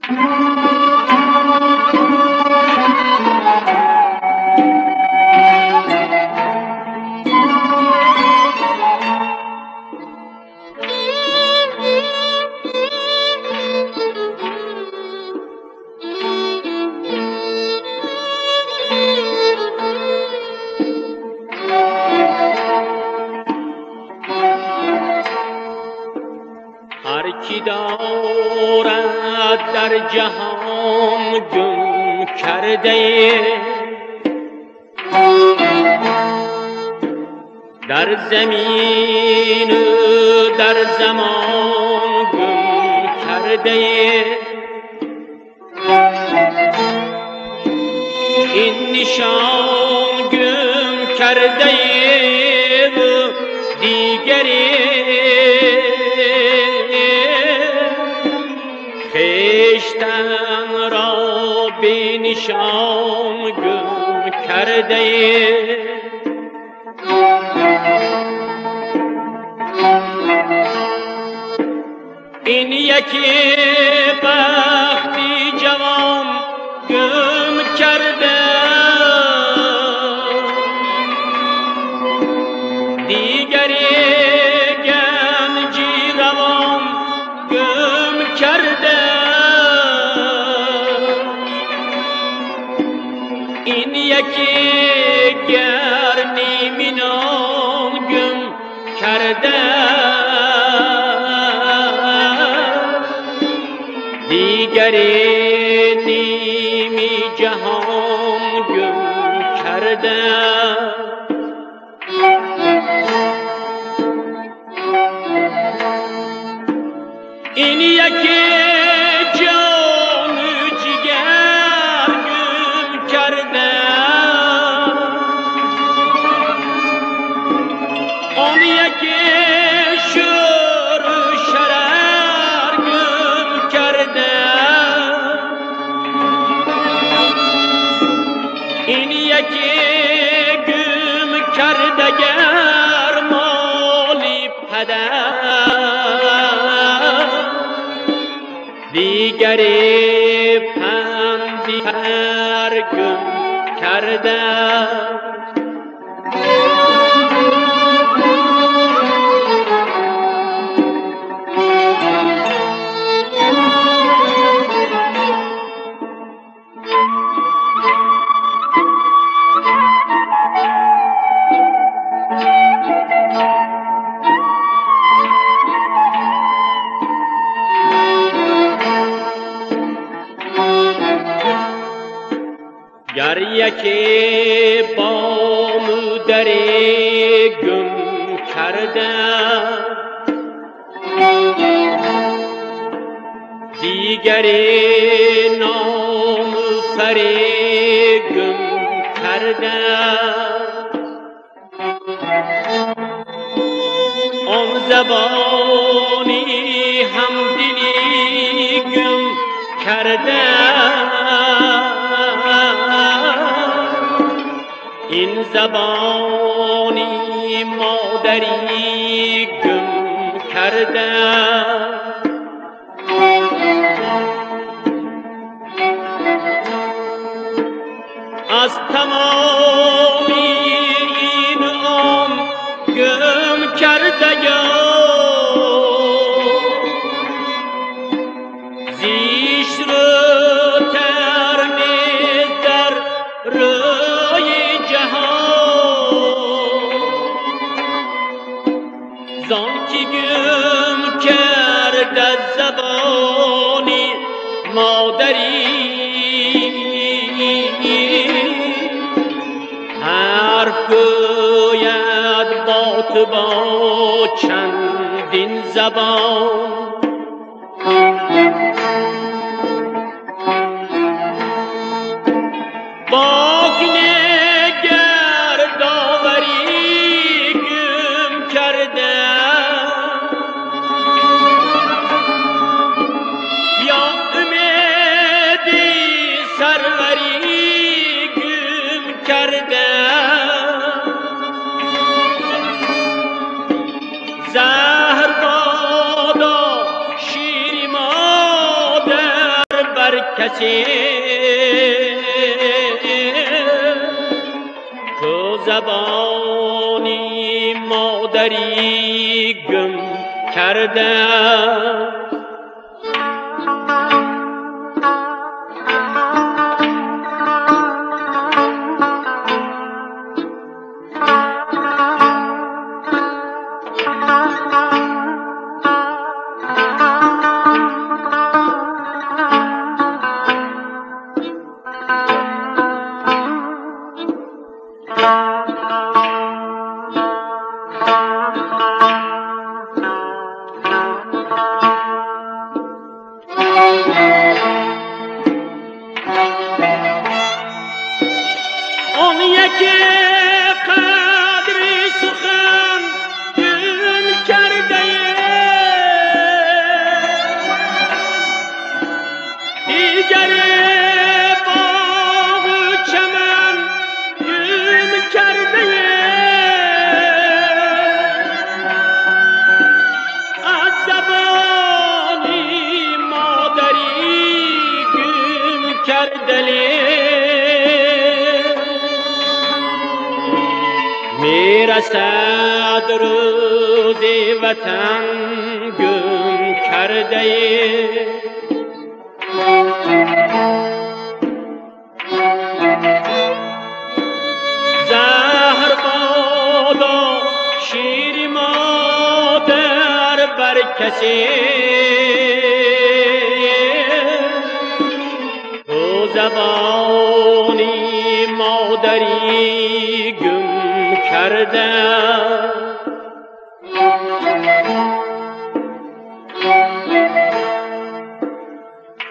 هر کی دارد در جهان گم کرده، در زمین و در زمان گم کرده، این نشان گم کرده و دیگری خویشتن را به نشان گم کرده. این یکی بختی جوان گم کرده، دیگری گنجی روان گم کرده. این یکی گر نیمی نان گم کرده، دیگری نیمی جهان گم کرده. این یکی جان و جگر گم کرده، آن یکی شور و شرر گم کرده. این یکی گم کرده گر مالی پدر، دیگری پندی پر گم کرده. گر یکی بام دری گم کرده، دیگری نام فری گم کرده. آن زبانی همدلی گم کرده، این زبانی مادری گم کرده. از تمامی این عام گم کرده، زیش رو ترمیز در روی زان کی گم کرده زبانی مادری، حرف گوید با تو با چندین زبان. باک نگر داوری گم کرده، یا امیدی سروری گم کرده. زهر بادا کسی تو زبانی مادری گم کرده آن یکی قدری سخن گم کرده دیگری باغ و چمن گم کرده از زبانی مادری گم کرده میرسد روز وطن گم کرده زهر بادا شیر مادر بر کسی تو زبانی مادری گم کرده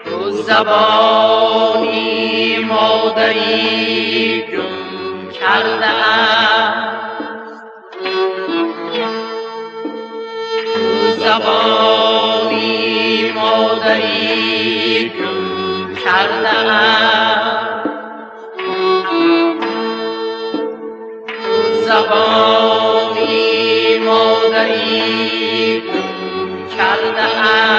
تو زبانی مادری گم کرده است تو زبانی مادری گم کرده است زبانی مادری گم کرده است